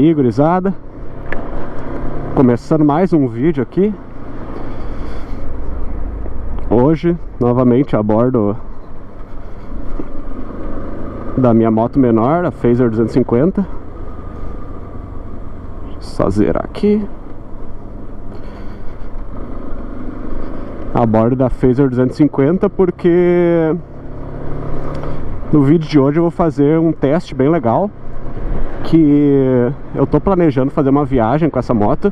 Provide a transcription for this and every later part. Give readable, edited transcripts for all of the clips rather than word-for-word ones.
aí, gurizada, começando mais um vídeo aqui. Hoje, novamente a bordo da minha moto menor, a Phaser 250. Só zerar aqui. A bordo da Phaser 250 porque no vídeo de hoje eu vou fazer um teste bem legal, que eu tô planejando fazer uma viagem com essa moto,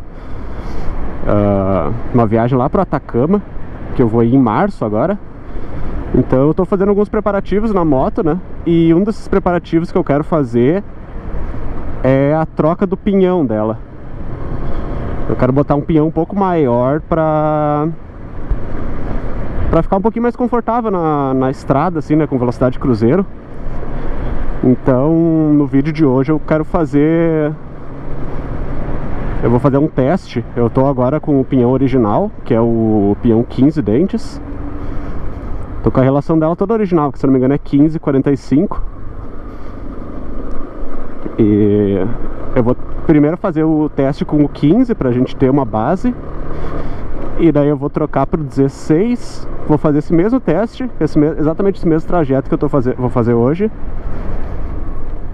uma viagem lá pro Atacama, que eu vou ir em março agora. Então eu tô fazendo alguns preparativos na moto, né? E um desses preparativos que eu quero fazer é a troca do pinhão dela. Eu quero botar um pinhão um pouco maior pra ficar um pouquinho mais confortável na estrada, assim, né, com velocidade de cruzeiro. Então, no vídeo de hoje eu vou fazer um teste. Eu tô agora com o pinhão original, que é o pinhão 15 dentes. Tô com a relação dela toda original, que se não me engano é 15:45. E eu vou primeiro fazer o teste com o 15 pra gente ter uma base. E daí eu vou trocar pro 16. Vou fazer esse mesmo teste, exatamente esse mesmo trajeto que eu vou fazer hoje.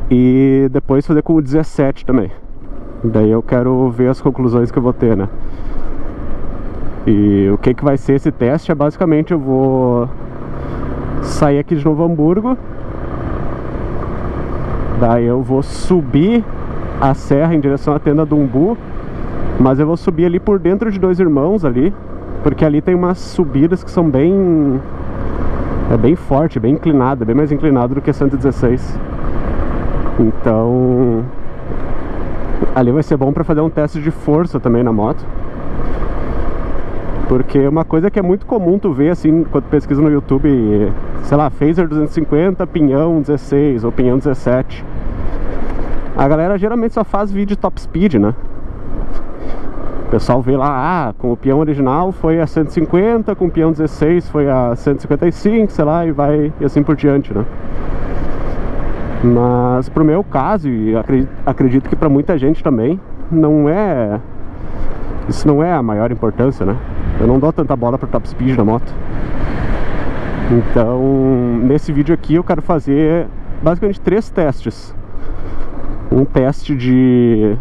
E depois fazer com o 17 também. Daí eu quero ver as conclusões que eu vou ter, né? E o que vai ser esse teste é basicamente eu vou sair aqui de Novo Hamburgo. Daí eu vou subir a serra em direção à tenda do Umbu. Mas eu vou subir ali por dentro de Dois Irmãos ali, porque ali tem umas subidas que são bem... é bem forte, bem inclinada, bem mais inclinado do que a 116. Então ali vai ser bom para fazer um teste de força também na moto. Porque uma coisa que é muito comum tu ver assim, quando pesquisa no YouTube, sei lá, Phaser 250, pinhão 16 ou pinhão 17. A galera geralmente só faz vídeo top speed, né? O pessoal vê lá, com o peão original foi a 150, com o peão 16 foi a 155, sei lá, e assim por diante, né? Mas pro meu caso, e acredito que pra muita gente também, isso não é a maior importância, né? Eu não dou tanta bola pro top speed da moto. Então, nesse vídeo aqui eu quero fazer basicamente 3 testes. Um teste de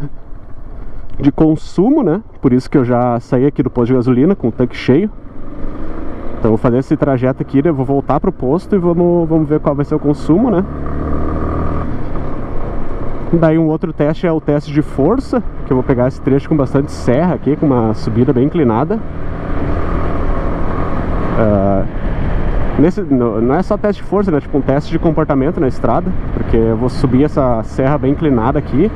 consumo, né? Por isso que eu já saí aqui do posto de gasolina com o tanque cheio. Então vou fazer esse trajeto aqui, eu vou voltar pro posto e vamos ver qual vai ser o consumo, né? Daí um outro teste é o teste de força, que eu vou pegar esse trecho com bastante serra aqui, com uma subida bem inclinada. Não é só teste de força, né? Tipo um teste de comportamento na estrada, porque eu vou subir essa serra bem inclinada aqui.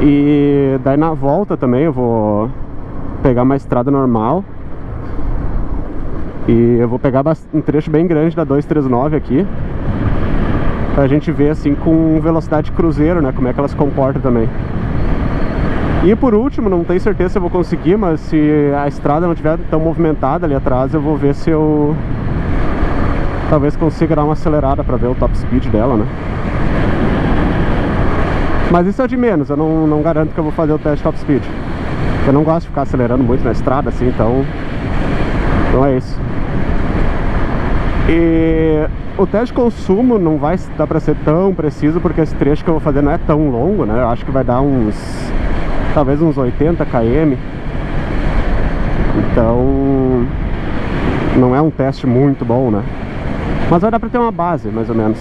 E daí na volta também eu vou pegar uma estrada normal. E eu vou pegar um trecho bem grande da 239 aqui, pra gente ver assim com velocidade cruzeiro, né, como é que ela se comporta também. E por último, não tenho certeza se eu vou conseguir, mas se a estrada não estiver tão movimentada ali atrás, eu vou ver se eu talvez consiga dar uma acelerada pra ver o top speed dela, né. Mas isso é de menos, eu não garanto que eu vou fazer o teste top speed. Eu não gosto de ficar acelerando muito na estrada assim, então é isso. E o teste de consumo não vai dar pra ser tão preciso, porque esse trecho que eu vou fazer não é tão longo, né? Eu acho que vai dar talvez uns 80 km. Então não é um teste muito bom, né? Mas vai dar pra ter uma base, mais ou menos.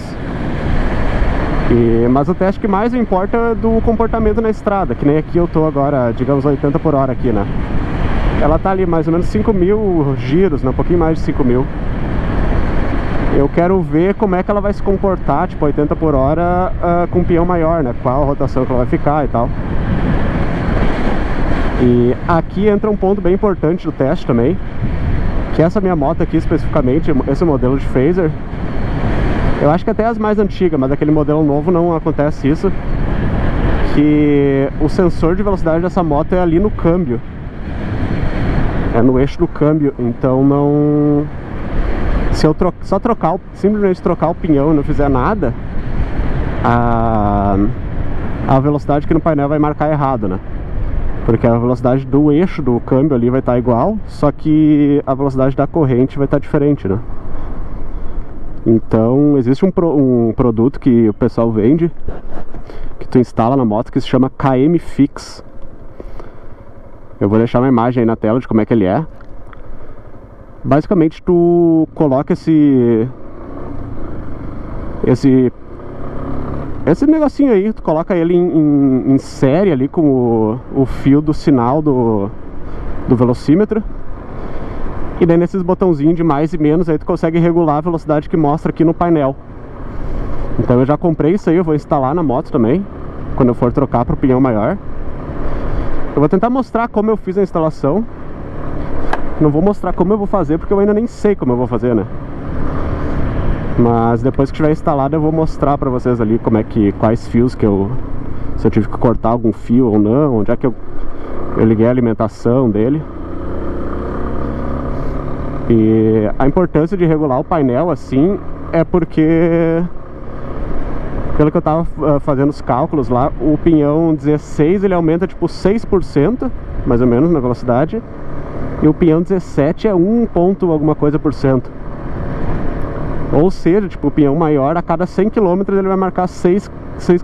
Mas o teste que mais importa é do comportamento na estrada, que nem aqui eu tô agora, digamos 80 por hora aqui, né? Ela tá ali mais ou menos 5.000 giros, né? Um pouquinho mais de 5.000. Eu quero ver como é que ela vai se comportar, tipo 80 por hora com um peão maior, né? Qual a rotação que ela vai ficar e tal. E aqui entra um ponto bem importante do teste também, que essa minha moto aqui especificamente, esse modelo de Phaser, eu acho que até as mais antigas, mas aquele modelo novo não acontece isso, que o sensor de velocidade dessa moto é ali no câmbio, é no eixo do câmbio. Então não... se eu simplesmente trocar o pinhão e não fizer nada, a velocidade que no painel vai marcar errado, né? Porque a velocidade do eixo do câmbio ali vai estar igual, só que a velocidade da corrente vai estar diferente, né? Então existe um produto que o pessoal vende, que tu instala na moto, que se chama KM Fix. Eu vou deixar uma imagem aí na tela de como é que ele é. Basicamente tu coloca esse negocinho aí, tu coloca ele em série ali com o fio do sinal do velocímetro. E daí nesses botãozinhos de mais e menos aí tu consegue regular a velocidade que mostra aqui no painel. Então eu já comprei isso aí, eu vou instalar na moto também, quando eu for trocar para o pinhão maior. Eu vou tentar mostrar como eu fiz a instalação. Não vou mostrar como eu vou fazer, porque eu ainda nem sei como eu vou fazer, né? Mas depois que tiver instalado eu vou mostrar pra vocês ali como é que, quais fios que se eu tive que cortar algum fio ou não, onde é que eu liguei a alimentação dele. E a importância de regular o painel assim é porque, pelo que eu tava fazendo os cálculos lá, o pinhão 16 ele aumenta tipo 6%, mais ou menos, na velocidade. E o pinhão 17 é 1 ponto alguma coisa por cento. Ou seja, tipo, o pinhão maior, a cada 100 km ele vai marcar 6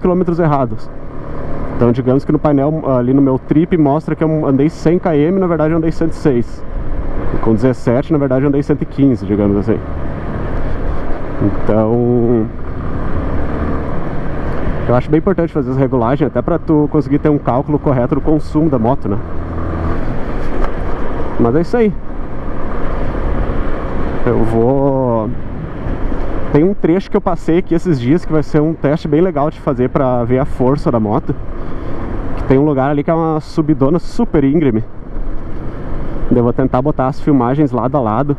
km errados. Então digamos que no painel ali no meu trip mostra que eu andei 100 km, na verdade eu andei 106. E com 17 na verdade eu andei 115, digamos assim. Então eu acho bem importante fazer essa regulagem, até pra tu conseguir ter um cálculo correto do consumo da moto, né? Mas é isso aí. Tem um trecho que eu passei aqui esses dias que vai ser um teste bem legal de fazer pra ver a força da moto. Que tem um lugar ali que é uma subidona super íngreme. Eu vou tentar botar as filmagens lado a lado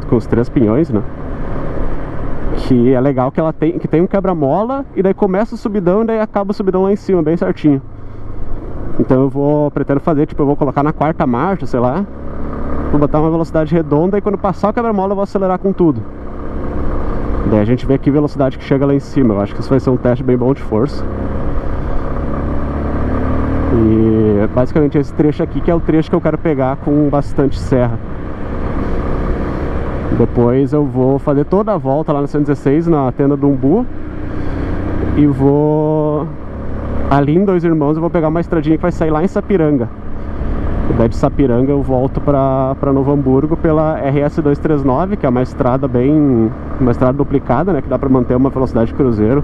com os 3 pinhões, né? Que é legal que que tem um quebra-mola e daí começa o subidão e daí acaba o subidão lá em cima, bem certinho. Então pretendo fazer, tipo, eu vou colocar na 4ª marcha, sei lá. Vou botar uma velocidade redonda e quando passar o quebra-mola eu vou acelerar com tudo. Daí a gente vê que velocidade que chega lá em cima. Eu acho que isso vai ser um teste bem bom de força. E basicamente esse trecho aqui que é o trecho que eu quero pegar com bastante serra. Depois eu vou fazer toda a volta lá na 116, na tenda do Umbu. E vou... ali em Dois Irmãos eu vou pegar uma estradinha que vai sair lá em Sapiranga. E daí de Sapiranga eu volto pra Novo Hamburgo pela RS 239, que é uma estrada uma estrada duplicada, né? Que dá pra manter uma velocidade de cruzeiro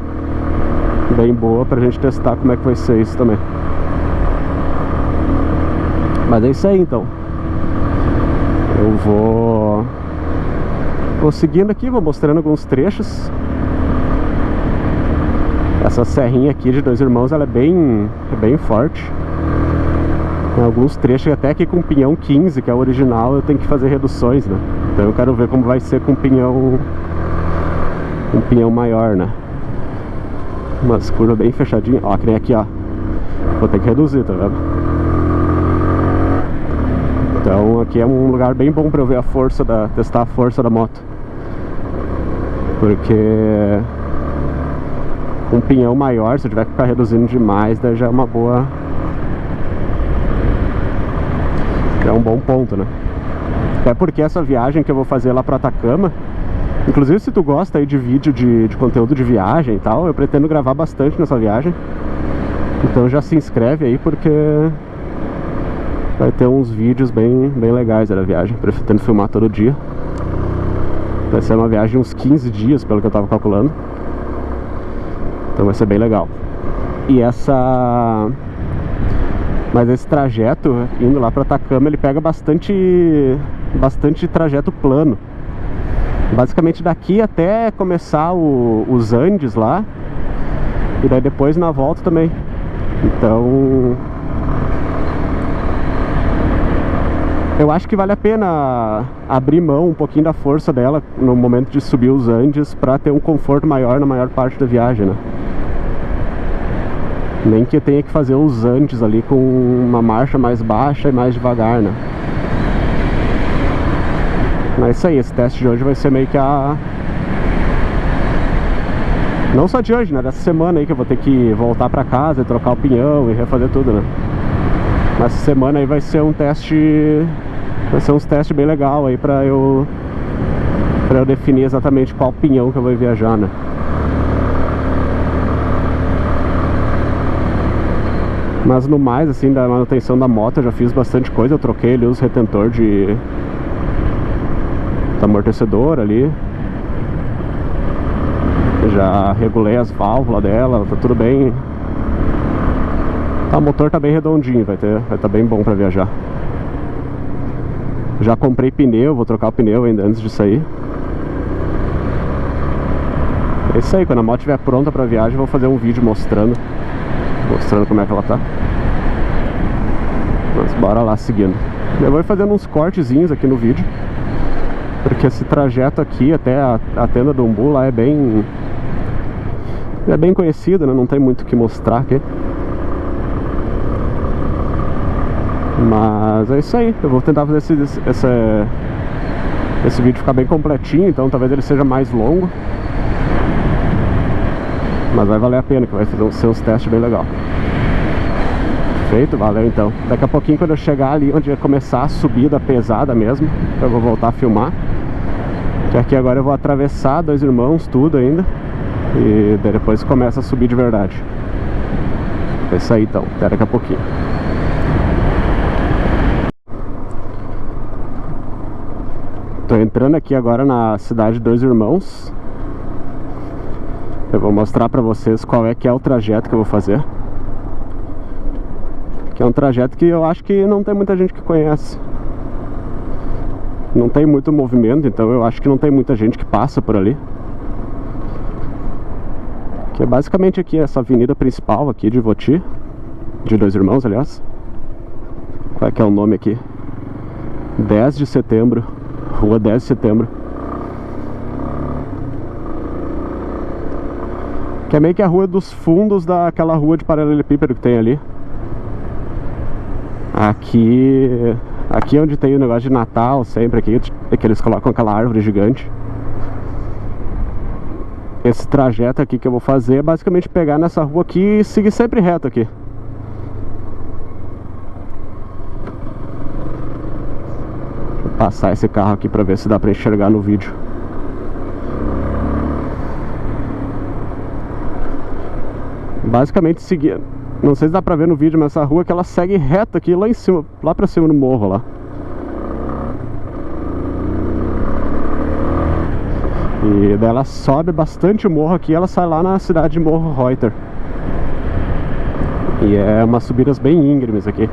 bem boa pra gente testar como é que vai ser isso também. Mas é isso aí então. Eu vou seguindo aqui, vou mostrando alguns trechos. Essa serrinha aqui de Dois Irmãos, ela é bem forte. Tem alguns trechos até aqui com pinhão 15, que é o original, eu tenho que fazer reduções, né? Então eu quero ver como vai ser com um pinhão maior, né? Umas curvas bem fechadinhas. Ó, que nem aqui, ó. Vou ter que reduzir, tá vendo? Então aqui é um lugar bem bom pra eu ver testar a força da moto. Porque um pinhão maior, se eu tiver que ficar reduzindo demais, daí já é uma boa... é um bom ponto, né? Até porque essa viagem que eu vou fazer lá pra Atacama, inclusive se tu gosta aí de vídeo de conteúdo de viagem e tal, eu pretendo gravar bastante nessa viagem. Então já se inscreve aí porque vai ter uns vídeos bem legais da viagem. Pretendo filmar todo dia. Vai ser uma viagem de uns 15 dias, pelo que eu tava calculando. Então vai ser bem legal. Mas esse trajeto, indo lá para Atacama, ele pega bastante trajeto plano. Basicamente daqui até começar os Andes lá. E daí depois na volta também. Então eu acho que vale a pena abrir mão um pouquinho da força dela no momento de subir os Andes para ter um conforto maior na maior parte da viagem, né? Nem que eu tenha que fazer os Andes ali com uma marcha mais baixa e mais devagar, né? Mas é isso aí, esse teste de hoje vai ser meio que Não só de hoje, né? Dessa semana aí que eu vou ter que voltar pra casa e trocar o pinhão e refazer tudo, né? Mas essa semana aí vai ser um teste... Vai ser uns testes bem legal aí pra eu definir exatamente qual pinhão que eu vou viajar, né? Mas no mais, assim, da manutenção da moto eu já fiz bastante coisa. Eu troquei ali os retentor de amortecedor ali. Já regulei as válvulas dela, tá tudo bem. Tá, o motor tá bem redondinho, vai tá bem bom pra viajar. Já comprei pneu, vou trocar o pneu ainda antes de sair. É isso aí, quando a moto estiver pronta pra viagem, eu vou fazer um vídeo mostrando como é que ela tá. Mas bora lá seguindo. Eu vou fazendo uns cortezinhos aqui no vídeo, porque esse trajeto aqui até a tenda do Umbu lá é bem conhecido, né? Não tem muito o que mostrar aqui. Mas é isso aí, eu vou tentar fazer esse vídeo ficar bem completinho, então talvez ele seja mais longo. Mas vai valer a pena, que vai ser uns testes bem legal. Feito, valeu então. Daqui a pouquinho, quando eu chegar ali onde vai começar a subida pesada mesmo, eu vou voltar a filmar. Que aqui agora eu vou atravessar Dois Irmãos, tudo ainda. E depois começa a subir de verdade. É isso aí então, até daqui a pouquinho. Tô entrando aqui agora na cidade de Dois Irmãos. Eu vou mostrar pra vocês qual é que é o trajeto que eu vou fazer. Que é um trajeto que eu acho que não tem muita gente que conhece. Não tem muito movimento, então eu acho que não tem muita gente que passa por ali. Que é basicamente aqui essa avenida principal aqui de Voti, de Dois Irmãos, aliás. Qual é que é o nome aqui? 10 de setembro, Rua 10 de Setembro. Que é meio que a rua dos fundos daquela rua de paralelepípedo que tem ali. Aqui é onde tem o negócio de Natal, sempre aqui, que eles colocam aquela árvore gigante. Esse trajeto aqui que eu vou fazer é basicamente pegar nessa rua aqui e seguir sempre reto aqui. Vou passar esse carro aqui pra ver se dá pra enxergar no vídeo. Basicamente seguir, não sei se dá pra ver no vídeo, mas essa rua que ela segue reto aqui lá em cima, lá pra cima no morro lá. E daí ela sobe bastante o morro aqui, ela sai lá na cidade de Morro Reuter. E é umas subidas bem íngremes aqui.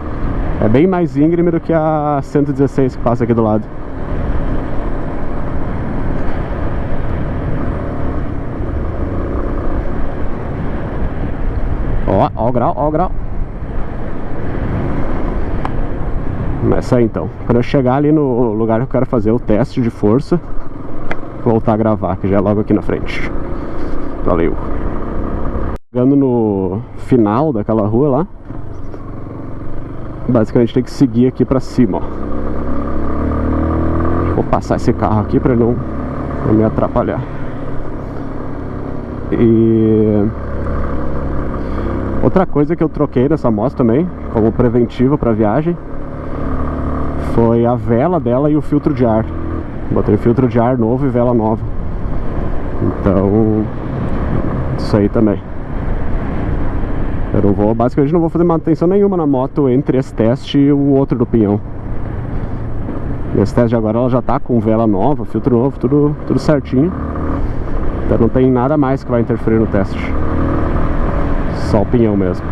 É bem mais íngreme do que a 116 que passa aqui do lado. Ó o grau, ó o grau. Mas aí então, quando eu chegar ali no lugar que eu quero fazer o teste de força, voltar a gravar, que já é logo aqui na frente. Valeu. Chegando no final daquela rua lá, basicamente tem que seguir aqui pra cima, ó. Vou passar esse carro aqui pra não me atrapalhar. E outra coisa que eu troquei nessa moto também, como preventivo pra viagem, foi a vela dela e o filtro de ar. Botei filtro de ar novo e vela nova. Então, isso aí também. Eu não vou, basicamente não vou fazer manutenção nenhuma na moto entre esse teste e o outro do pinhão. Esse teste de agora ela já tá com vela nova, filtro novo, tudo certinho. Então não tem nada mais que vai interferir no teste. Só o pinhão mesmo.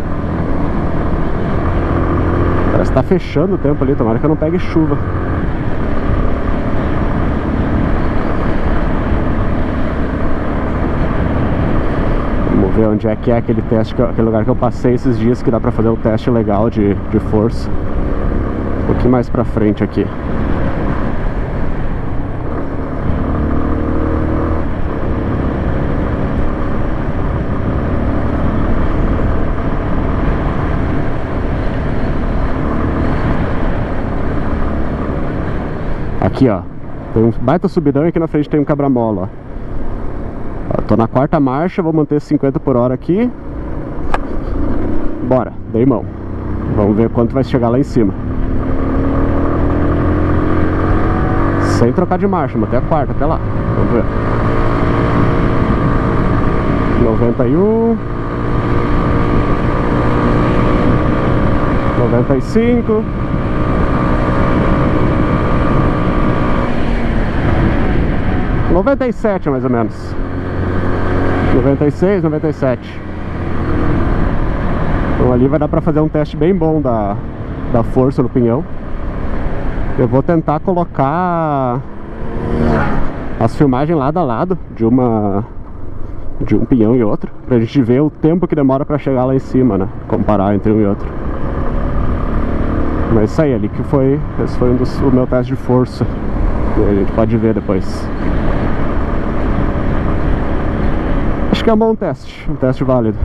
Parece que tá fechando o tempo ali, tomara que eu não pegue chuva. Vamos ver onde é que é aquele teste, aquele lugar que eu passei esses dias, que dá pra fazer um teste legal de força. Um pouquinho mais pra frente aqui. Aqui, ó, tem um baita subidão e aqui na frente tem um quebra-mola, ó. Tô na quarta marcha, vou manter 50 por hora aqui. Bora, dei mão. Vamos ver quanto vai chegar lá em cima. Sem trocar de marcha, manter a quarta até lá. Vamos ver. 91, 95, 97 mais ou menos. 96, 97. Então ali vai dar pra fazer um teste bem bom da força no pinhão. Eu vou tentar colocar as filmagens lado a lado de um pinhão e outro, pra gente ver o tempo que demora pra chegar lá em cima, né? Comparar entre um e outro. Mas isso aí, ali que foi... Esse foi o meu teste de força. A gente pode ver depois. Acho que é um bom teste, um teste válido.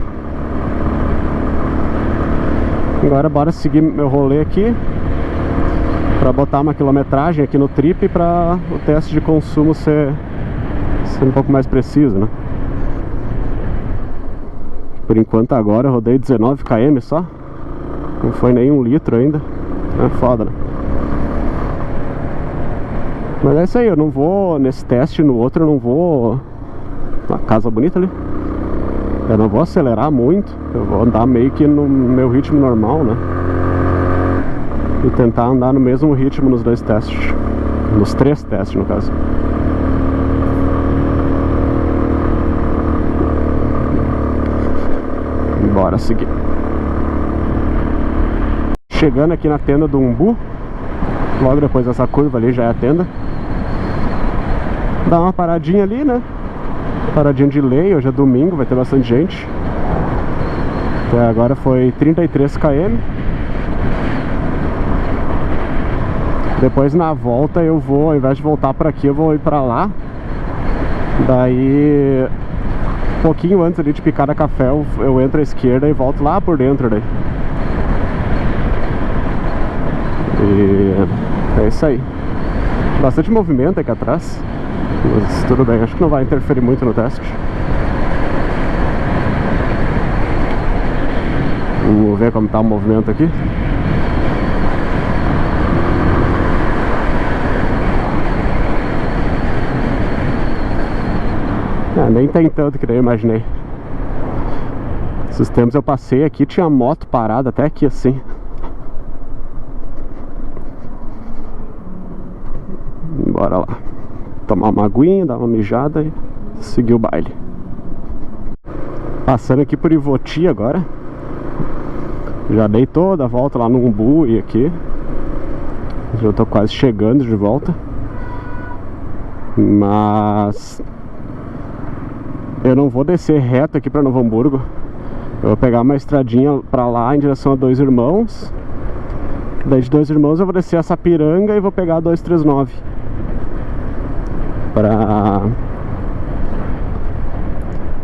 Agora bora seguir meu rolê aqui pra botar uma quilometragem aqui no trip pra o teste de consumo ser um pouco mais preciso, né? Por enquanto agora eu rodei 19 km só. Não foi nem 1 litro ainda. É foda, né? Mas é isso aí, eu não vou nesse teste, no outro eu não vou... Uma casa bonita ali. Eu não vou acelerar muito. Eu vou andar meio que no meu ritmo normal, né? E tentar andar no mesmo ritmo nos 2 testes. Nos 3 testes, no caso. Bora seguir. Chegando aqui na tenda do Umbu. Logo depois dessa curva ali já é a tenda. Dá uma paradinha ali, né? Paradinha de lei, hoje é domingo, vai ter bastante gente. Até agora foi 33 km. Depois na volta eu vou, ao invés de voltar por aqui, eu vou ir pra lá. Daí, um pouquinho antes ali de Picada Café, eu entro à esquerda e volto lá por dentro daí. E é isso aí. Bastante movimento aqui atrás. Mas tudo bem, acho que não vai interferir muito no teste. Vamos ver como tá o movimento aqui. Nem tem tanto que nem eu imaginei. Esses tempos eu passei aqui, tinha moto parada até aqui assim. Bora lá. Tomar uma aguinha, dar uma mijada e seguir o baile. Passando aqui por Ivoti agora. Já dei toda a volta lá no Umbu e aqui. Já tô quase chegando de volta. Mas eu não vou descer reto aqui pra Novo Hamburgo. Eu vou pegar uma estradinha pra lá em direção a Dois Irmãos. Daí de Dois Irmãos eu vou descer a Sapiranga e vou pegar a 239 pra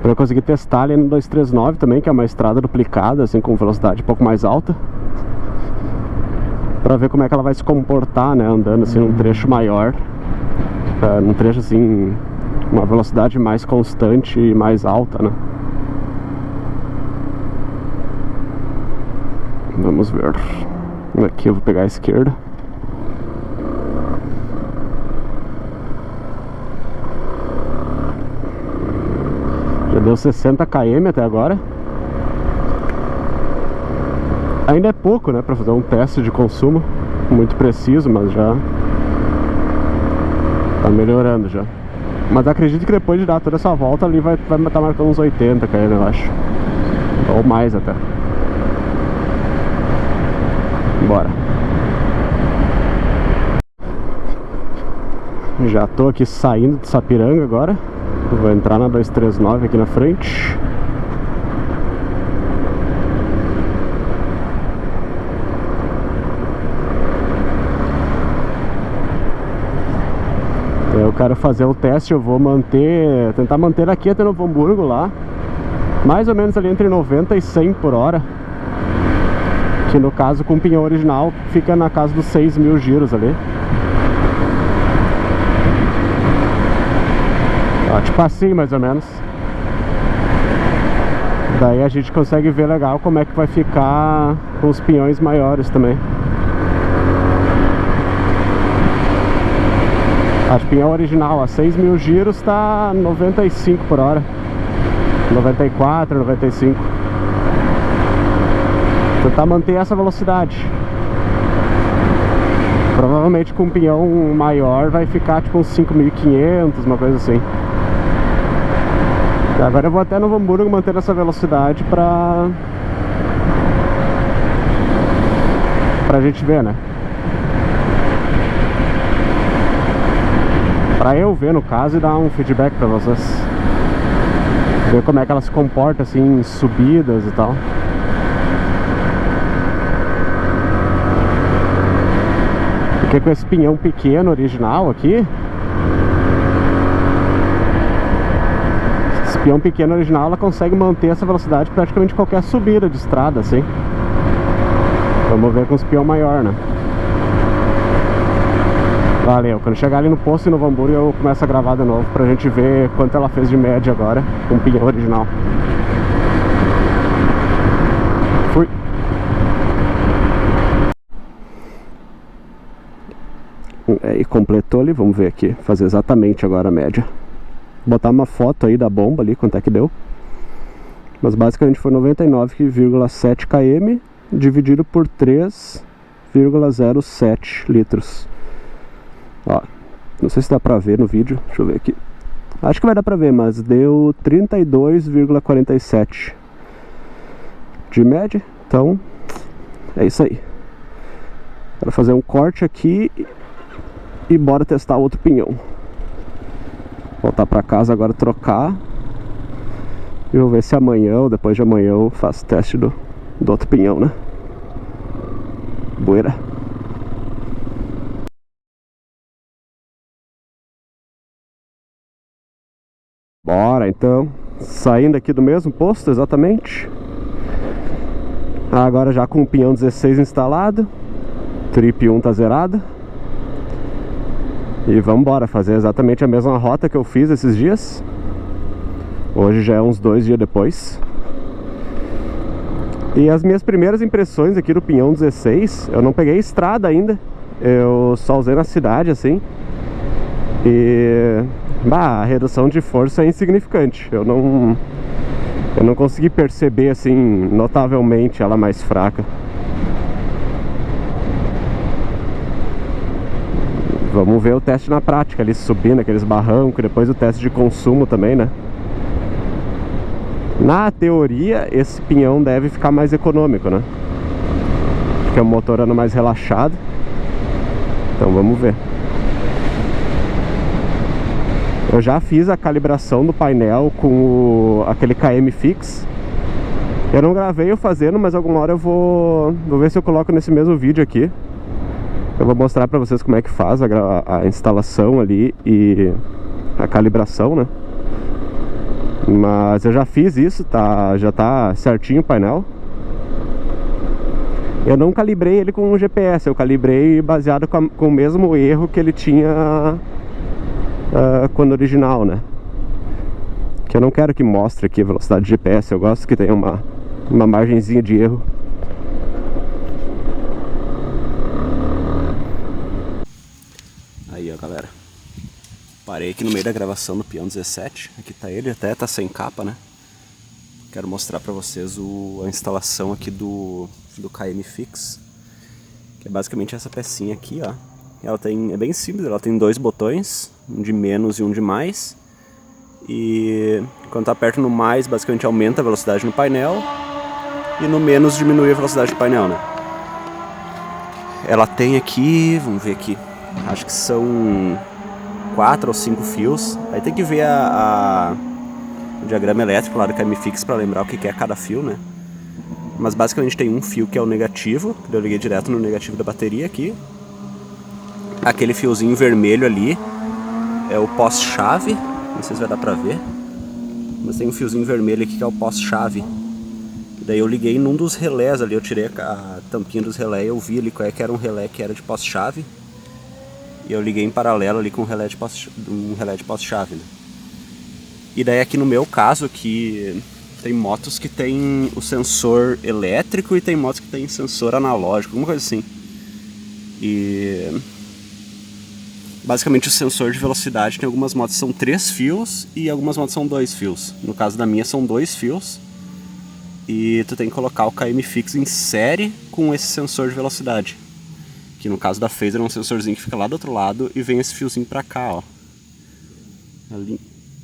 eu conseguir testar ali no 239 também, que é uma estrada duplicada, assim, com velocidade um pouco mais alta, pra ver como é que ela vai se comportar, né, andando assim num trecho maior, num trecho assim, uma velocidade mais constante e mais alta, né. Vamos ver. Aqui eu vou pegar a esquerda. Já deu 60 km até agora. Ainda é pouco, né, pra fazer um teste de consumo muito preciso, mas já tá melhorando já. Mas acredito que depois de dar toda essa volta ali vai estar marcando uns 80 km, eu acho. Ou mais até. Bora. Já tô aqui saindo de Sapiranga agora. Vou entrar na 239 aqui na frente. Eu quero fazer o teste, eu vou tentar manter aqui até Novo Hamburgo lá, mais ou menos ali entre 90 e 100 por hora. Que no caso com o pinhão original fica na casa dos 6.000 giros ali. Tipo assim mais ou menos. Daí a gente consegue ver legal como é que vai ficar com os pinhões maiores também. A pinhão original a 6.000 giros tá 95 por hora, 94, 95. Tentar manter essa velocidade. Provavelmente com um pinhão maior vai ficar tipo uns 5.500, uma coisa assim. E agora eu vou até Novo Hamburgo manter essa velocidade pra gente ver, né? Pra eu ver no caso e dar um feedback pra vocês. Ver como é que ela se comporta assim em subidas e tal. Porque com esse pinhão pequeno original aqui, esse pinhão pequeno original, ela consegue manter essa velocidade praticamente qualquer subida de estrada, assim. Vamos ver com os pinhão maior, né? Valeu, quando chegar ali no posto em Novo Hamburgo eu começo a gravar de novo pra gente ver quanto ela fez de média agora com o pinhão original. Fui. E completou ali, vamos ver aqui, fazer exatamente agora a média. Vou botar uma foto aí da bomba ali, quanto é que deu. Mas basicamente foi 99,7 km dividido por 3,07 litros. Ó, não sei se dá pra ver no vídeo, deixa eu ver aqui. Acho que vai dar pra ver, mas deu 32,47 de média. Então, é isso aí. Quero fazer um corte aqui e bora testar outro pinhão. Voltar pra casa agora, trocar. E vou ver se amanhã ou depois de amanhã eu faço teste do outro pinhão, né? Boeira. Bora então, saindo aqui do mesmo posto exatamente. Agora já com o pinhão 16 instalado, trip 1 tá zerado. E vamos embora fazer exatamente a mesma rota que eu fiz esses dias. Hoje já é uns 2 dias depois. E as minhas primeiras impressões aqui do pinhão 16, eu não peguei estrada ainda, eu só usei na cidade assim. E a redução de força é insignificante. Eu não consegui perceber assim notavelmente ela mais fraca. Vamos ver o teste na prática ali, subindo aqueles barrancos, depois o teste de consumo também, né? Na teoria, esse pinhão deve ficar mais econômico, né? Porque é um motor anda mais relaxado. Então vamos ver. Eu já fiz a calibração do painel com aquele KM Fix. Eu não gravei eu fazendo, mas alguma hora eu vou ver se eu coloco nesse mesmo vídeo aqui. Eu vou mostrar pra vocês como é que faz a instalação ali e a calibração, né? Mas eu já fiz isso, já tá certinho o painel. Eu não calibrei ele com o GPS, eu calibrei baseado com o mesmo erro que ele tinha quando original, né? Que eu não quero que mostre aqui a velocidade de GPS, eu gosto que tenha uma margenzinha de erro. Aí ó, galera, parei aqui no meio da gravação do pinhão 17. Aqui tá ele, até tá sem capa, né? Quero mostrar pra vocês a instalação aqui do KM Fix, que é basicamente essa pecinha aqui, ó. Ela é bem simples, ela tem 2 botões, um de menos e um de mais. E quando tá aperto no mais, basicamente aumenta a velocidade no painel, e no menos diminui a velocidade do painel, né? Ela tem aqui, vamos ver aqui, acho que são 4 ou 5 fios. Aí tem que ver o diagrama elétrico lá do KM Fix para lembrar o que é cada fio, né? Mas basicamente tem um fio que é o negativo, que eu liguei direto no negativo da bateria aqui. Aquele fiozinho vermelho ali é o pós-chave, não sei se vai dar pra ver, mas tem um fiozinho vermelho aqui que é o pós-chave. Daí eu liguei num dos relés ali, eu tirei a tampinha dos relés e eu vi ali qual é que era um relé que era de pós-chave. E eu liguei em paralelo ali com um relé de pós-chave, né? E daí aqui no meu caso, que Tem motos que tem o sensor elétrico e tem motos que tem sensor analógico, alguma coisa assim. E basicamente o sensor de velocidade tem algumas motos que são 3 fios e algumas motos são 2 fios. No caso da minha são 2 fios. E tu tem que colocar o KM Fix em série com esse sensor de velocidade. Que no caso da Phaser é um sensorzinho que fica lá do outro lado e vem esse fiozinho pra cá, ó.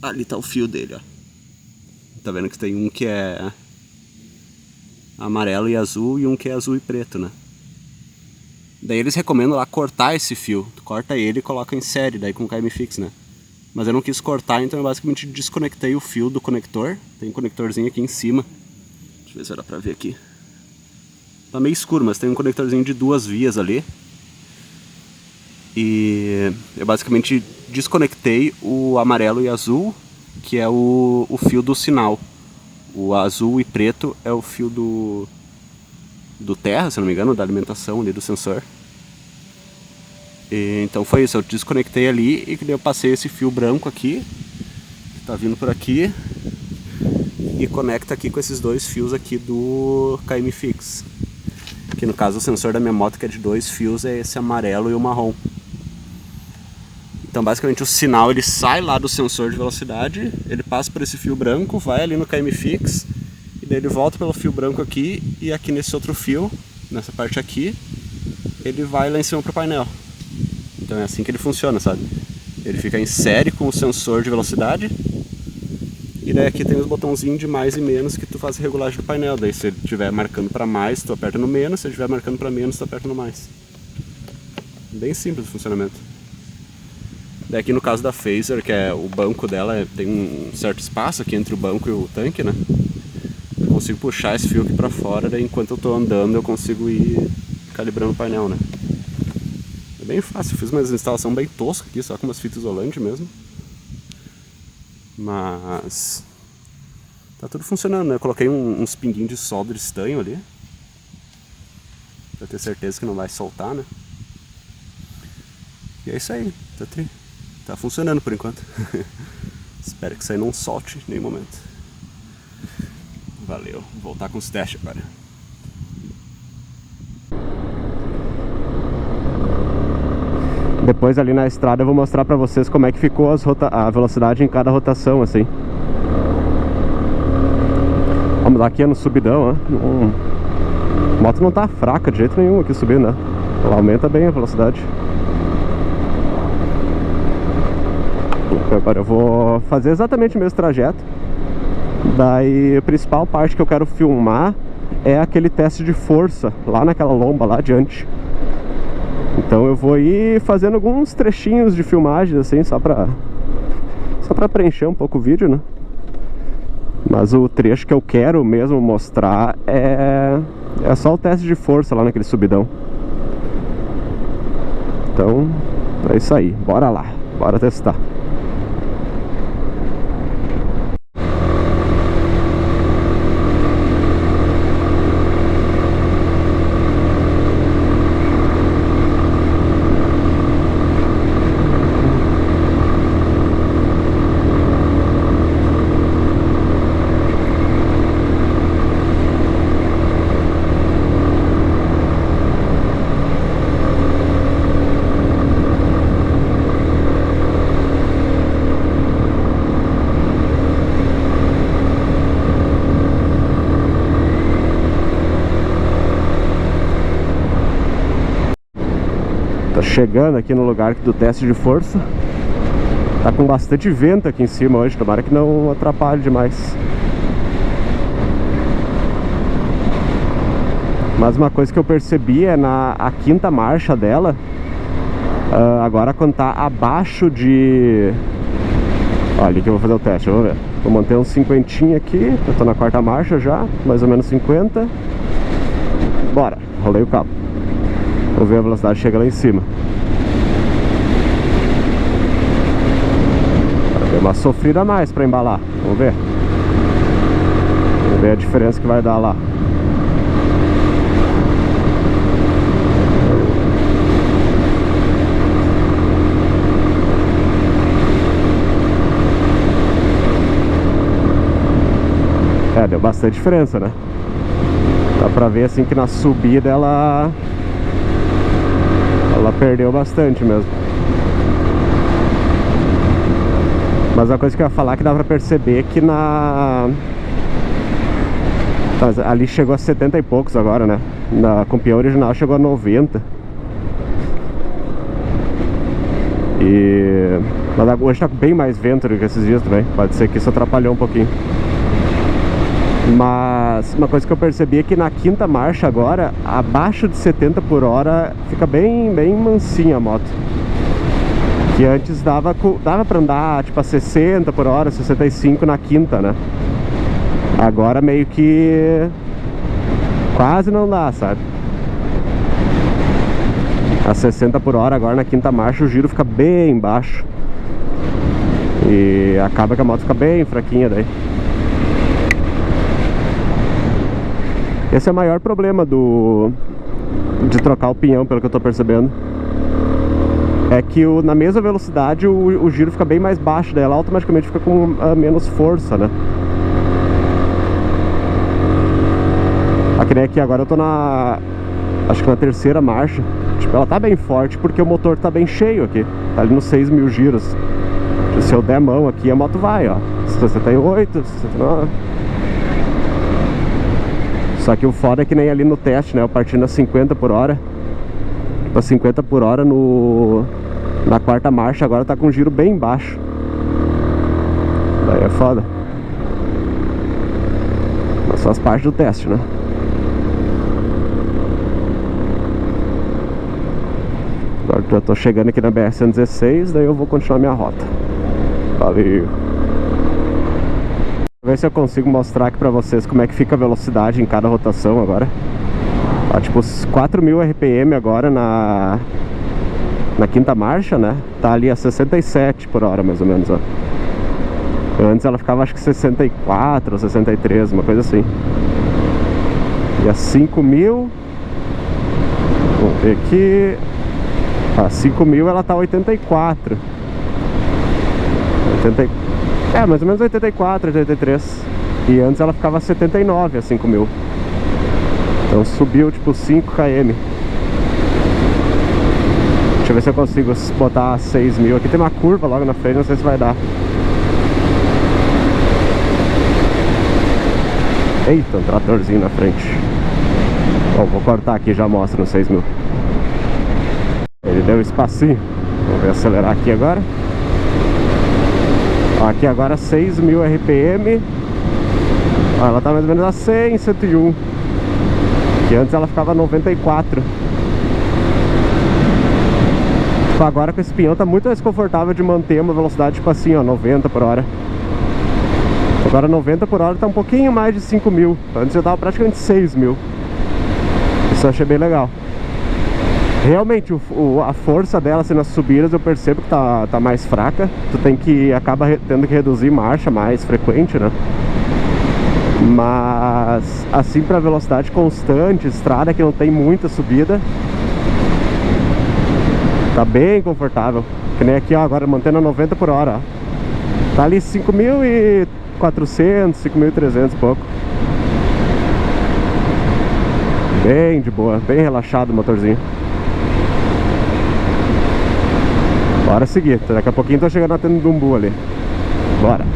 Ali tá o fio dele, ó. Tá vendo que tem um que é amarelo e azul e um que é azul e preto, né? Daí eles recomendam lá cortar esse fio. Tu corta ele e coloca em série, daí com o KM Fix, né? Mas eu não quis cortar, então eu basicamente desconectei o fio do conector. Tem um conectorzinho aqui em cima. Deixa eu ver se dá pra ver aqui. Tá meio escuro, mas tem um conectorzinho de 2 vias ali. E eu basicamente desconectei o amarelo e azul, que é o fio do sinal. O azul e preto é o fio do terra, se não me engano, da alimentação ali do sensor. E, então foi isso, eu desconectei ali e eu passei esse fio branco aqui, que tá vindo por aqui, e conecta aqui com esses 2 fios aqui do KM Fix. Que no caso o sensor da minha moto, que é de 2 fios, é esse amarelo e o marrom. Então basicamente o sinal ele sai lá do sensor de velocidade, ele passa por esse fio branco, vai ali no KM Fix, e daí ele volta pelo fio branco aqui, e aqui nesse outro fio, nessa parte aqui, ele vai lá em cima pro painel. Então é assim que ele funciona, sabe? Ele fica em série com o sensor de velocidade, e daí aqui tem os botãozinhos de mais e menos que tu faz a regulagem do painel. Daí se ele estiver marcando para mais, tu aperta no menos, se ele estiver marcando para menos, tu aperta no mais. Bem simples o funcionamento. Daí aqui no caso da Phaser, que é o banco dela, tem um certo espaço aqui entre o banco e o tanque, né? Eu consigo puxar esse fio aqui pra fora, daí enquanto eu tô andando eu consigo ir calibrando o painel, né? É bem fácil, eu fiz uma instalação bem tosca aqui, só com umas fitas isolantes mesmo. Mas tá tudo funcionando, né? Eu coloquei uns pinguinhos de solda de estanho ali, pra ter certeza que não vai soltar, né? E é isso aí, tá funcionando por enquanto. Espero que isso aí não solte em nenhum momento. Valeu, vou voltar com os testes agora. Depois ali na estrada eu vou mostrar pra vocês como é que ficou a velocidade em cada rotação, assim. Vamos lá, aqui é no subidão, ó. A moto não tá fraca de jeito nenhum aqui subindo, né? Ela aumenta bem a velocidade. Agora eu vou fazer exatamente o mesmo trajeto. Daí a principal parte que eu quero filmar é aquele teste de força lá naquela lomba lá adiante. Então eu vou ir fazendo alguns trechinhos de filmagem assim, só pra preencher um pouco o vídeo, né? Mas o trecho que eu quero mesmo mostrar é só o teste de força lá naquele subidão. Então é isso aí, bora lá, bora testar. Tá chegando aqui no lugar do teste de força. Tá com bastante vento aqui em cima hoje, tomara que não atrapalhe demais. Mas uma coisa que eu percebi é a quinta marcha dela, agora quando tá abaixo de... Olha, ali que eu vou fazer o teste, vamos ver. Vou manter uns 50 aqui, eu tô na quarta marcha já, mais ou menos 50. Bora, rolei o cabo. Vou ver a velocidade chega lá em cima. Tem uma sofrida a mais pra embalar. Vamos ver. Vamos ver a diferença que vai dar lá. É, deu bastante diferença, né? Dá pra ver assim que na subida ela perdeu bastante mesmo. Mas a coisa que eu ia falar é que dá pra perceber que ali chegou a 70 e poucos agora, né? Com o peão original chegou a 90. Mas hoje tá bem mais vento do que esses dias também. Pode ser que isso atrapalhou um pouquinho. Mas uma coisa que eu percebi é que na quinta marcha agora, abaixo de 70 por hora, fica bem mansinha a moto. Que antes dava pra andar tipo a 60 por hora, 65 na quinta, né? Agora meio que quase não dá, sabe? A 60 por hora agora na quinta marcha o giro fica bem baixo. E acaba que a moto fica bem fraquinha daí. Esse é o maior problema de trocar o pinhão, pelo que eu tô percebendo. É que na mesma velocidade o giro fica bem mais baixo, daí ela automaticamente fica com menos força, né? Que nem aqui agora eu tô acho que na terceira marcha. Tipo, ela tá bem forte porque o motor tá bem cheio aqui. Tá ali nos 6.000 giros. Se eu der mão aqui, a moto vai, ó. 68, 69. Só que o foda é que nem ali no teste, né? Eu partindo a 50 por hora. Tipo, a 50 por hora na quarta marcha agora tá com um giro bem baixo. Daí é foda. Mas faz parte do teste, né? Agora eu tô chegando aqui na BR-116, daí eu vou continuar minha rota. Valeu! Vou ver se eu consigo mostrar aqui pra vocês como é que fica a velocidade em cada rotação agora. Tá, tipo, 4.000 RPM agora na quinta marcha, né? Tá ali a 67 por hora, mais ou menos, ó. Antes ela ficava, acho que 64 ou 63, uma coisa assim. E a 5.000... Vamos ver aqui... A 5.000 ela tá 84. Mais ou menos 84, 83. E antes ela ficava 79 a 5.000. Então subiu tipo 5 km. Deixa eu ver se eu consigo botar 6.000. Aqui tem uma curva logo na frente, não sei se vai dar. Eita, um tratorzinho na frente. Bom, vou cortar aqui e já mostro no 6.000. Ele deu espacinho. Vamos ver, acelerar aqui agora. Ó, aqui agora 6.000 RPM. Ó, ela tá mais ou menos a 100, 101. Que antes ela ficava a 94. Tipo, agora com esse pinhão tá muito mais confortável de manter uma velocidade tipo assim, ó, 90 por hora. Agora 90 por hora tá um pouquinho mais de 5.000. Antes eu tava praticamente 6.000. Isso eu achei bem legal. Realmente a força dela assim, nas subidas eu percebo que tá mais fraca. Tu acaba tendo que reduzir marcha mais frequente, né? Mas assim, pra velocidade constante, estrada que não tem muita subida, tá bem confortável. Que nem aqui, ó, agora mantendo a 90 por hora, ó. Tá ali 5.400, 5.300 e pouco. Bem de boa, bem relaxado o motorzinho. Bora seguir, daqui a pouquinho tô chegando na Tendumbu ali. Bora.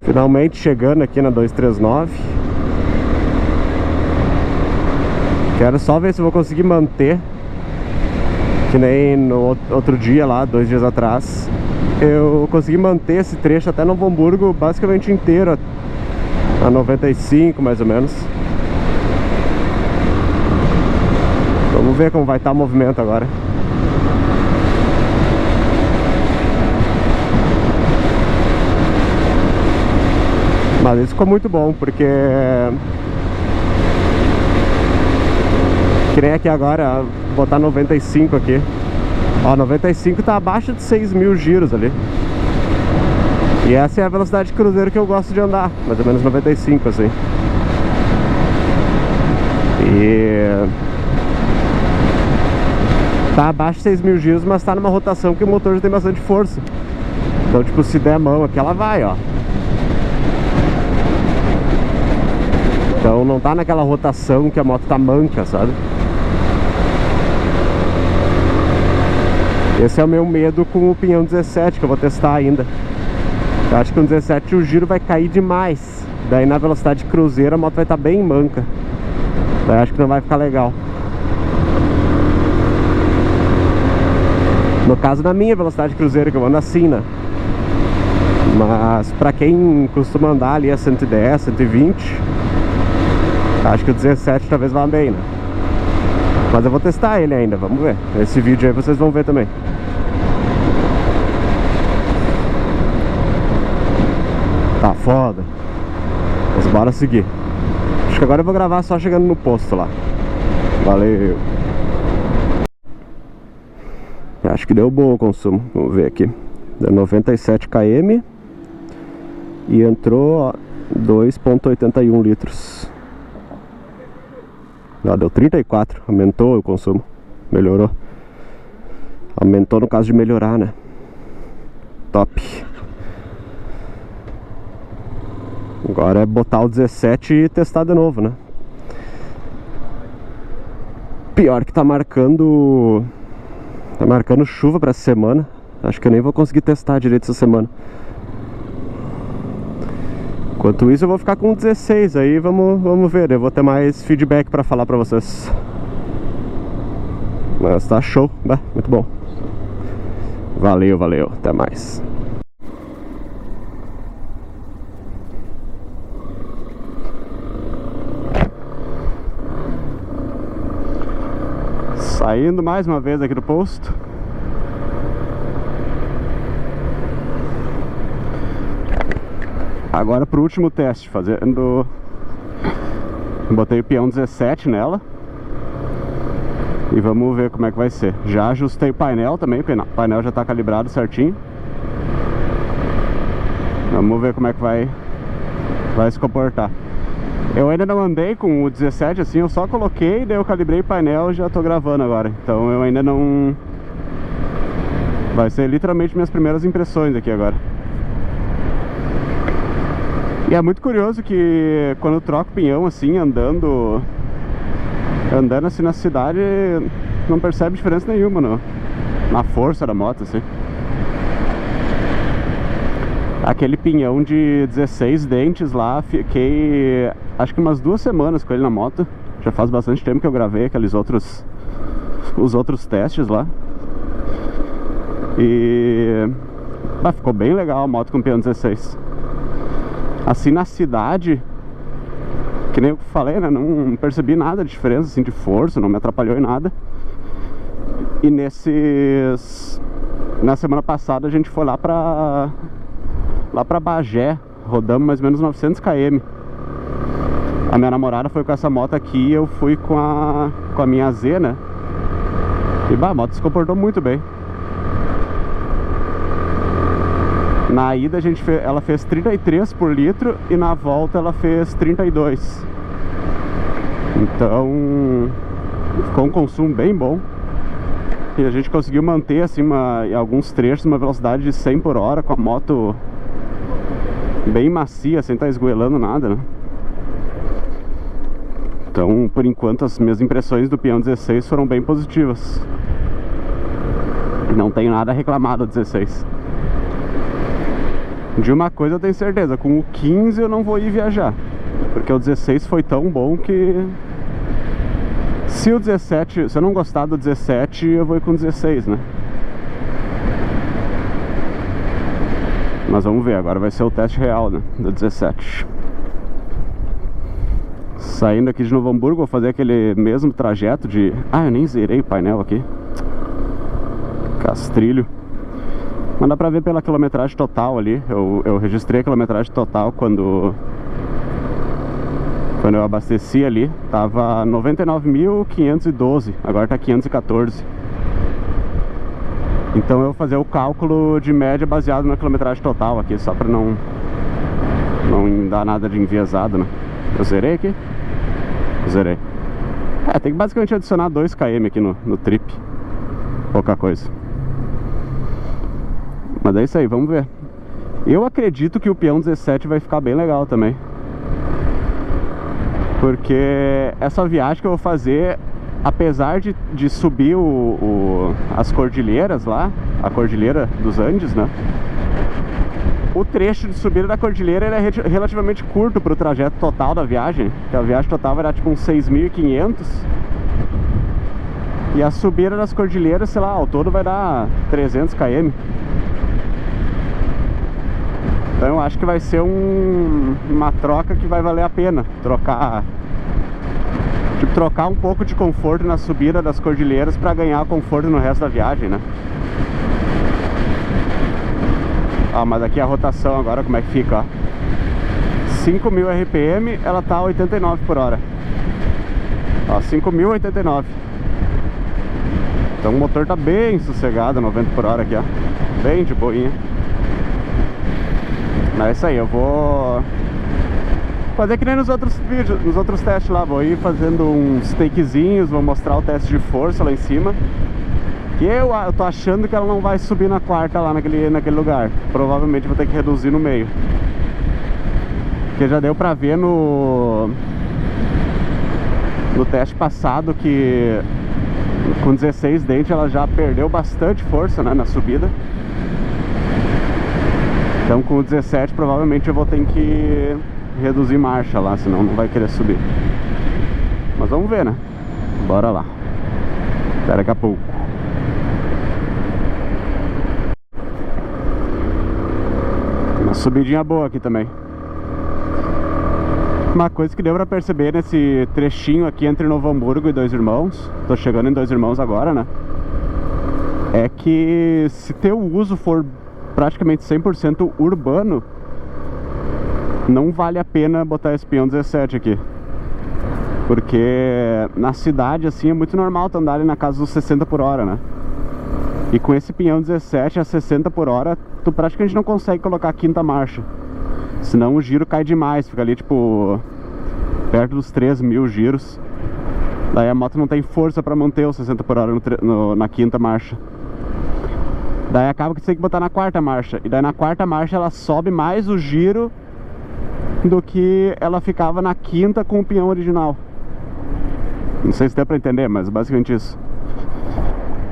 Finalmente chegando aqui na 239. Quero só ver se vou conseguir manter. Que nem no outro dia lá, 2 dias atrás, eu consegui manter esse trecho até Novo Hamburgo basicamente inteiro, a 95 mais ou menos. Vamos ver como vai estar o movimento agora. Mas isso ficou muito bom, porque que nem aqui agora, vou botar 95 aqui. Ó, 95 tá abaixo de 6.000 giros ali. E essa é a velocidade de cruzeiro que eu gosto de andar, mais ou menos 95 assim. E tá abaixo de 6.000 giros, mas tá numa rotação que o motor já tem bastante força. Então tipo, se der a mão aqui ela vai, ó. Então não tá naquela rotação que a moto tá manca, sabe? Esse é o meu medo com o pinhão 17, que eu vou testar ainda. Eu acho que o 17 o giro vai cair demais. Daí na velocidade cruzeiro a moto vai estar bem manca. Daí acho que não vai ficar legal. No caso da minha velocidade cruzeiro, que eu ando assim, né? Mas pra quem costuma andar ali a 110, 120, acho que o 17 talvez vá bem, né? Mas eu vou testar ele ainda, vamos ver. Esse vídeo aí vocês vão ver também. Tá foda. Mas bora seguir. Acho que agora eu vou gravar só chegando no posto lá. Valeu. Acho que deu bom o consumo. Vamos ver aqui. Deu 97 km. E entrou 2,81 litros. Deu 34. Aumentou o consumo. Melhorou. Aumentou no caso de melhorar, né? Top. Agora é botar o 17 e testar de novo, né? Pior que tá marcando chuva pra essa semana. Acho que eu nem vou conseguir testar direito essa semana. Enquanto isso eu vou ficar com o 16. Aí vamos ver, eu vou ter mais feedback pra falar pra vocês. Mas tá show, né? Muito bom. Valeu, valeu, até mais. Saindo mais uma vez aqui do posto. Agora pro último teste, fazendo... Botei o peão 17 nela. E vamos ver como é que vai ser. Já ajustei o painel também, o painel já tá calibrado certinho. Vamos ver como é que vai se comportar. Eu ainda não andei com o 17 assim, eu só coloquei, daí eu calibrei o painel e já tô gravando agora. Então eu ainda não... Vai ser literalmente minhas primeiras impressões aqui agora. E é muito curioso que quando eu troco pinhão assim, andando assim na cidade, não percebe diferença nenhuma na força da moto, assim. Aquele pinhão de 16 dentes lá, fiquei acho que umas 2 semanas com ele na moto. Já faz bastante tempo que eu gravei os outros testes lá. E ficou bem legal a moto com pinhão 16. Assim na cidade, que nem eu falei, né, não percebi nada de diferença assim, de força, não me atrapalhou em nada. E na semana passada a gente foi lá pra Bagé, rodamos mais ou menos 900 km. A minha namorada foi com essa moto aqui e eu fui com a minha Z, né? E a moto se comportou muito bem. Na ida ela fez 33 por litro e na volta ela fez 32. Então ficou um consumo bem bom. E a gente conseguiu manter assim em alguns trechos uma velocidade de 100 por hora com a moto bem macia, sem estar esgoelando nada, né? Então, por enquanto, as minhas impressões do peão 16 foram bem positivas. Não tenho nada a reclamar do 16. De uma coisa eu tenho certeza, com o 15 eu não vou ir viajar, porque o 16 foi tão bom que... Se eu não gostar do 17, eu vou ir com o 16, né? Mas vamos ver, agora vai ser o teste real, né, do 17. Saindo aqui de Novo Hamburgo, vou fazer aquele mesmo trajeto de... eu nem zerei o painel aqui. Castrilho. Mas dá pra ver pela quilometragem total ali. Eu registrei a quilometragem total quando eu abasteci ali. Tava 99.512, agora tá 514. Então eu vou fazer o cálculo de média baseado na quilometragem total aqui, só pra não dar nada de enviesado, né? Eu zerei aqui? Zerei. Tem que basicamente adicionar 2 km aqui no trip. Pouca coisa. Mas é isso aí, vamos ver. Eu acredito que o peão 17 vai ficar bem legal também. Porque essa viagem que eu vou fazer, apesar de subir as cordilheiras lá, a Cordilheira dos Andes, né? O trecho de subida da cordilheira ele é relativamente curto para o trajeto total da viagem. Que a viagem total vai dar tipo uns 6.500. E a subida das cordilheiras, sei lá, ao todo vai dar 300 km. Então eu acho que vai ser uma troca que vai valer a pena. Trocar um pouco de conforto na subida das cordilheiras para ganhar conforto no resto da viagem, né? Ah, mas aqui a rotação agora como é que fica, ó. 5.000 RPM, ela tá 89 por hora. Ó, 5.089. Então o motor tá bem sossegado, 90 por hora aqui, ó. Bem de boinha. Mas é isso aí, eu vou fazer que nem nos outros vídeos, nos outros testes lá. Vou ir fazendo uns takezinhos, vou mostrar o teste de força lá em cima. Que eu tô achando que ela não vai subir na quarta lá naquele lugar. Provavelmente vou ter que reduzir no meio. Porque já deu pra ver no teste passado que com 16 dentes ela já perdeu bastante força, né, na subida. Então com o 17 provavelmente eu vou ter que reduzir marcha lá, senão não vai querer subir. Mas vamos ver, né? Bora lá. Até daqui a pouco. Uma subidinha boa aqui também. Uma coisa que deu pra perceber nesse trechinho aqui entre Novo Hamburgo e Dois Irmãos, tô chegando em Dois Irmãos agora, né? É que se teu uso for praticamente 100% urbano, não vale a pena botar esse peão 17 aqui. Porque na cidade assim é muito normal tu andar ali na casa dos 60 por hora, né? E com esse pinhão 17 a 60 por hora, tu praticamente não consegue colocar a quinta marcha. Senão o giro cai demais, fica ali tipo perto dos 3.000 giros. Daí a moto não tem força pra manter os 60 por hora na quinta marcha. Daí acaba que tu tem que botar na quarta marcha. E daí na quarta marcha ela sobe mais o giro do que ela ficava na quinta com o pinhão original. Não sei se dá pra entender, mas basicamente isso.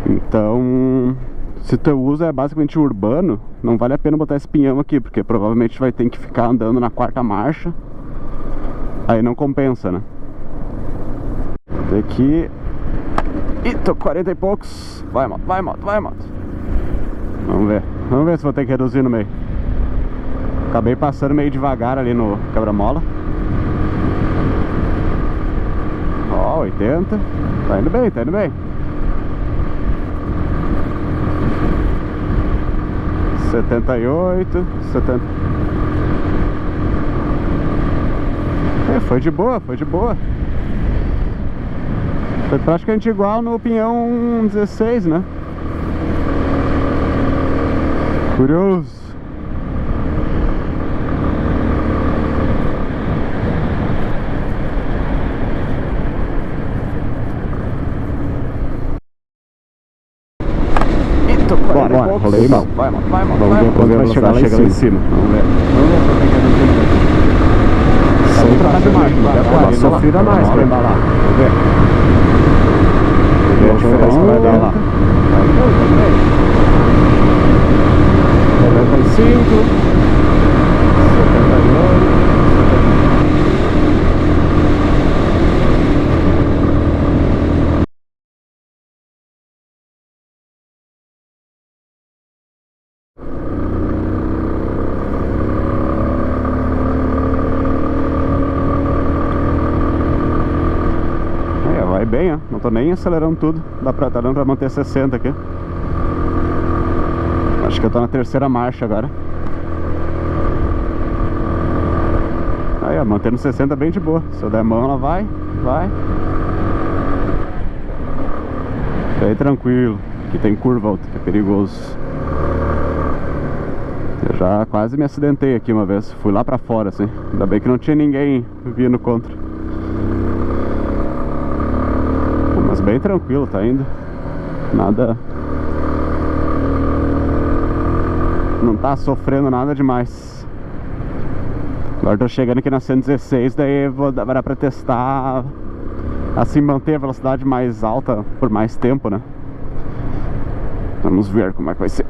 Então, se teu uso é basicamente urbano, não vale a pena botar esse pinhão aqui, porque provavelmente vai ter que ficar andando na quarta marcha. Aí não compensa, né? Aqui. Ih, tô com 40 e poucos. Vai, moto, vai, moto, vai, moto. Vamos ver se vou ter que reduzir no meio. Acabei passando meio devagar ali no quebra-mola. Ó, 80. Tá indo bem, tá indo bem. 78, 70. Foi de boa, foi de boa. Foi praticamente igual no pinhão 16, né? Curioso. Bora, rolei mal. Vai, mano, vai, mano. Vamos ver quando vai chegar lá em cima. Vamos ver. Sem trocar de marcha. Sofrida mais pra embalar. Vamos ver. Vamos ver a diferença que vai dar lá. 95, 78. Vai bem, ó. Não tô nem acelerando tudo. Tá dando pra manter 60 aqui. Acho que eu tô na terceira marcha agora. Aí, ó, mantendo 60 bem de boa. Se eu der mão, ela vai. Bem tranquilo. Aqui tem curva, que é perigoso. Eu já quase me acidentei aqui uma vez. Fui lá pra fora, assim. Ainda bem que não tinha ninguém vindo contra. Mas bem tranquilo, tá indo. Nada. Não tá sofrendo nada demais. Agora tô chegando aqui na 116, daí vou dar pra testar, assim, manter a velocidade mais alta por mais tempo, né? Vamos ver como é que vai ser.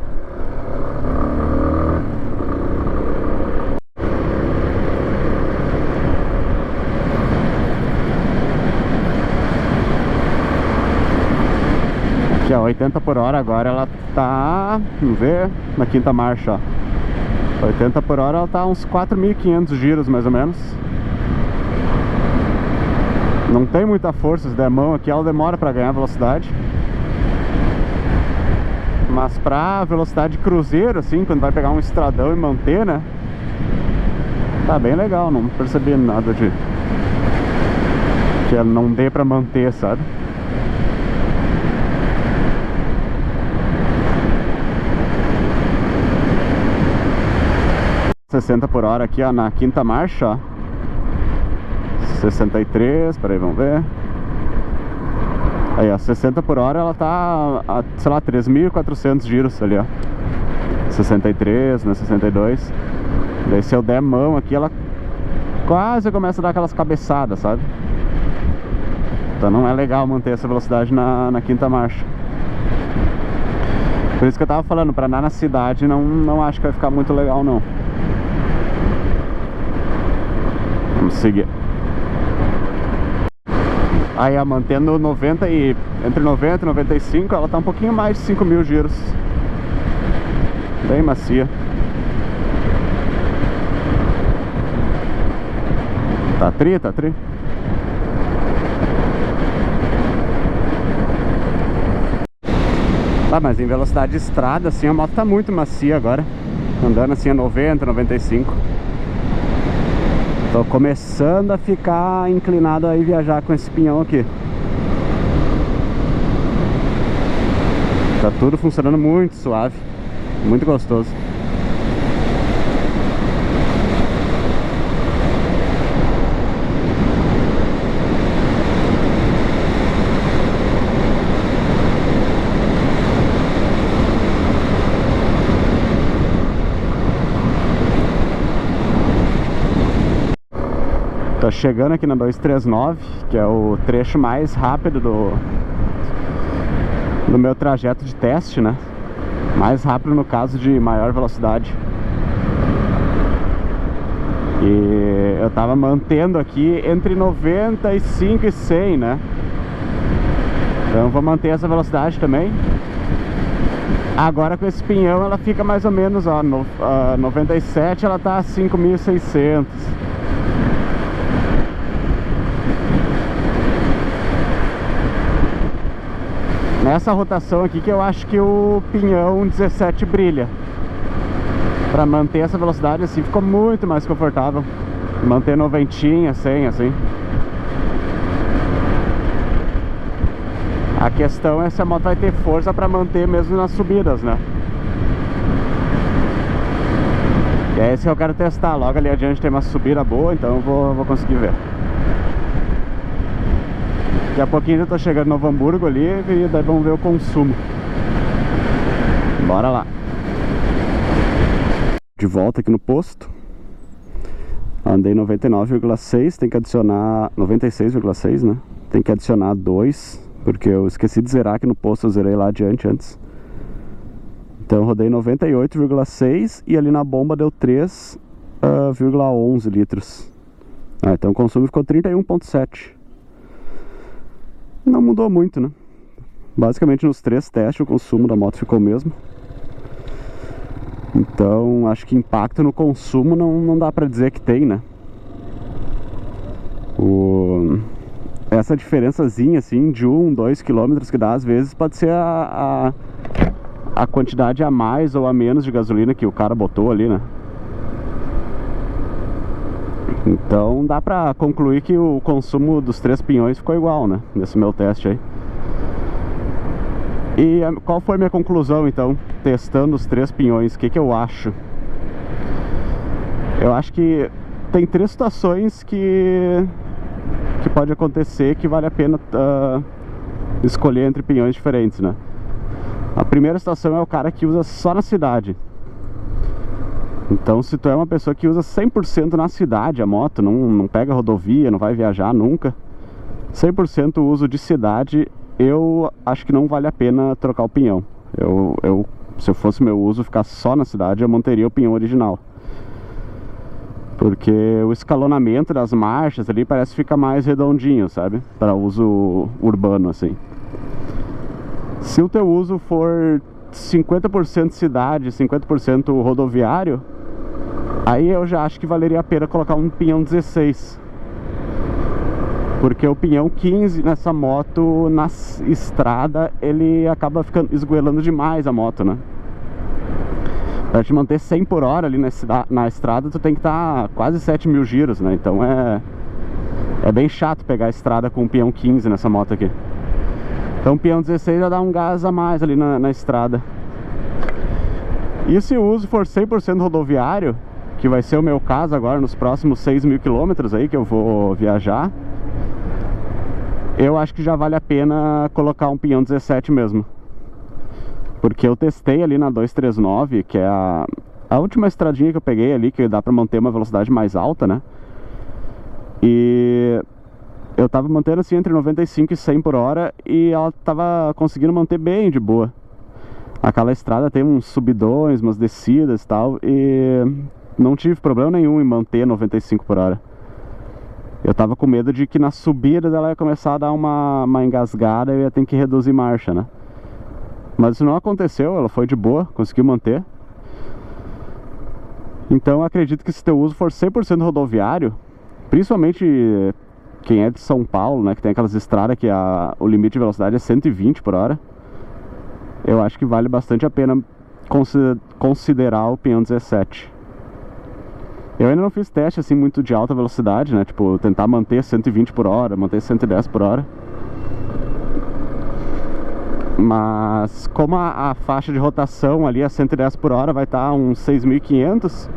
Aqui, ó, 80 por hora agora ela tá, vamos ver, na quinta marcha, ó. 80 por hora ela tá uns 4.500 giros mais ou menos. Não tem muita força, se der mão aqui ela demora pra ganhar velocidade. Mas pra velocidade de cruzeiro, assim, quando vai pegar um estradão e manter, né, tá bem legal, não percebi nada de que ela não dê pra manter, sabe? ...60 por hora aqui, ó, na quinta marcha, ó. 63, peraí, vamos ver. Aí, ó, 60 por hora ela tá a, sei lá, 3.400 giros ali, ó. 63, né, 62. Daí se eu der mão aqui, ela quase começa a dar aquelas cabeçadas, sabe? Então não é legal manter essa velocidade na quinta marcha. Por isso que eu tava falando, pra andar na cidade não acho que vai ficar muito legal, não. Vamos seguir. Aí, ó, mantendo 90 e... entre 90 e 95, ela tá um pouquinho mais de 5.000 giros. Bem macia. Tá tri, tá tri. Tá, mas em velocidade de estrada, assim, a moto tá muito macia agora. Andando assim a 90, 95. Tô começando a ficar inclinado a ir viajar com esse pinhão aqui. Tá tudo funcionando muito suave, muito gostoso. Tô chegando aqui na 239, que é o trecho mais rápido do meu trajeto de teste, né? Mais rápido no caso de maior velocidade. E eu tava mantendo aqui entre 95 e 100, né? Então eu vou manter essa velocidade também. Agora com esse pinhão ela fica mais ou menos, ó, 97 ela tá a 5.600. Nessa rotação aqui que eu acho que o pinhão 17 brilha. Pra manter essa velocidade assim ficou muito mais confortável. Manter 90, 100 assim. A questão é se a moto vai ter força pra manter mesmo nas subidas, né? E é esse que eu quero testar. Logo ali adiante tem uma subida boa, então eu vou conseguir ver. Daqui a pouquinho eu tô chegando em Novo Hamburgo ali e daí vamos ver o consumo. Bora lá. De volta aqui no posto. Andei 99,6, tem que adicionar 96,6, né? Tem que adicionar 2, porque eu esqueci de zerar aqui no posto, eu zerei lá adiante antes. Então eu rodei 98,6 e ali na bomba deu 3,11 litros. Então o consumo ficou 31,7. Não mudou muito, né? Basicamente nos 3 testes o consumo da moto ficou o mesmo. Então acho que impacto no consumo não dá pra dizer que tem, né? Essa diferençazinha assim de 1, 2 km que dá às vezes pode ser a quantidade a mais ou a menos de gasolina que o cara botou ali, né? Então dá pra concluir que o consumo dos 3 pinhões ficou igual, né? Nesse meu teste aí. E qual foi a minha conclusão então, testando os 3 pinhões? O que eu acho? Eu acho que tem 3 situações que pode acontecer que vale a pena escolher entre pinhões diferentes, né? A primeira situação é o cara que usa só na cidade. Então se tu é uma pessoa que usa 100% na cidade a moto, não pega rodovia, não vai viajar nunca, 100% uso de cidade, eu acho que não vale a pena trocar o pinhão. Se eu fosse meu uso ficar só na cidade, eu manteria o pinhão original. Porque o escalonamento das marchas ali parece ficar mais redondinho, sabe? Para uso urbano, assim. Se o teu uso for 50% cidade, 50% rodoviário, aí eu já acho que valeria a pena colocar um pinhão 16. Porque o pinhão 15 nessa moto, na estrada, ele acaba ficando esgoelando demais a moto, né? Pra te manter 100 por hora ali na estrada, tu tem que estar quase 7.000 giros, né? Então é bem chato pegar a estrada com um pinhão 15 nessa moto aqui. Então o pinhão 16 já dá um gás a mais ali na estrada. E se o uso for 100% rodoviário, que vai ser o meu caso agora nos próximos 6.000 quilômetros aí que eu vou viajar, eu acho que já vale a pena colocar um pinhão 17 mesmo. Porque eu testei ali na 239, que é a última estradinha que eu peguei ali, que dá pra manter uma velocidade mais alta, né? E eu tava mantendo assim entre 95 e 100 por hora e ela tava conseguindo manter bem de boa. Aquela estrada tem uns subidões, umas descidas e tal, e não tive problema nenhum em manter 95 por hora. Eu tava com medo de que na subida ela ia começar a dar uma engasgada e eu ia ter que reduzir marcha, né? Mas isso não aconteceu, ela foi de boa, conseguiu manter. Então eu acredito que se teu uso for 100% rodoviário, principalmente quem é de São Paulo, né, que tem aquelas estradas que o limite de velocidade é 120 por hora, eu acho que vale bastante a pena considerar o pinhão 17. Eu ainda não fiz teste assim muito de alta velocidade, né, tipo tentar manter 120 por hora, manter 110 por hora. Mas como a faixa de rotação ali a 110 por hora vai estar uns 6.500,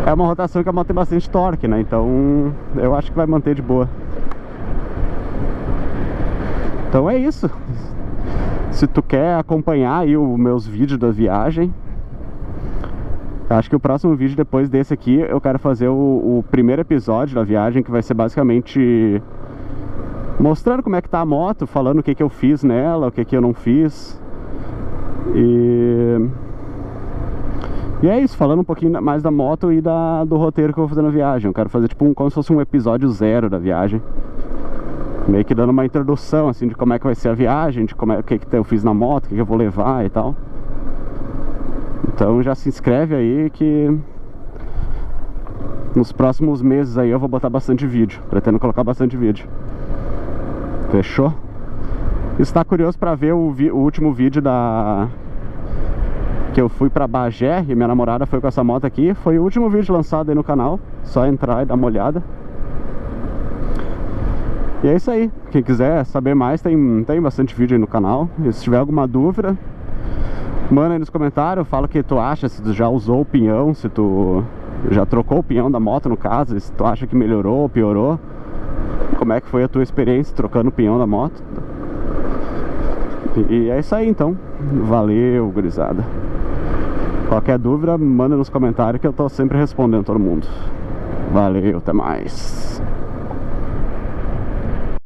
é uma rotação que a moto tem bastante torque, né? Então eu acho que vai manter de boa. Então é isso. Se tu quer acompanhar aí os meus vídeos da viagem, acho que o próximo vídeo depois desse aqui eu quero fazer o primeiro episódio da viagem, que vai ser basicamente mostrando como é que tá a moto, falando o que eu fiz nela, o que eu não fiz. E é isso, falando um pouquinho mais da moto e do roteiro que eu vou fazer na viagem. Eu quero fazer tipo como se fosse um episódio 0 da viagem, meio que dando uma introdução assim de como é que vai ser a viagem, de o que eu fiz na moto, o que eu vou levar e tal. Então já se inscreve aí que nos próximos meses aí eu vou botar bastante vídeo, pretendo colocar bastante vídeo. Fechou? Está curioso pra ver o último vídeo que eu fui pra Bagé e minha namorada foi com essa moto aqui. Foi o último vídeo lançado aí no canal. Só entrar e dar uma olhada. E é isso aí. Quem quiser saber mais, tem bastante vídeo aí no canal. E se tiver alguma dúvida, manda aí nos comentários. Fala o que tu acha, se tu já usou o pinhão, se tu já trocou o pinhão da moto no caso, se tu acha que melhorou ou piorou. Como é que foi a tua experiência trocando o pinhão da moto? E é isso aí então. Valeu, gurizada. Qualquer dúvida, manda nos comentários que eu tô sempre respondendo todo mundo. Valeu, até mais.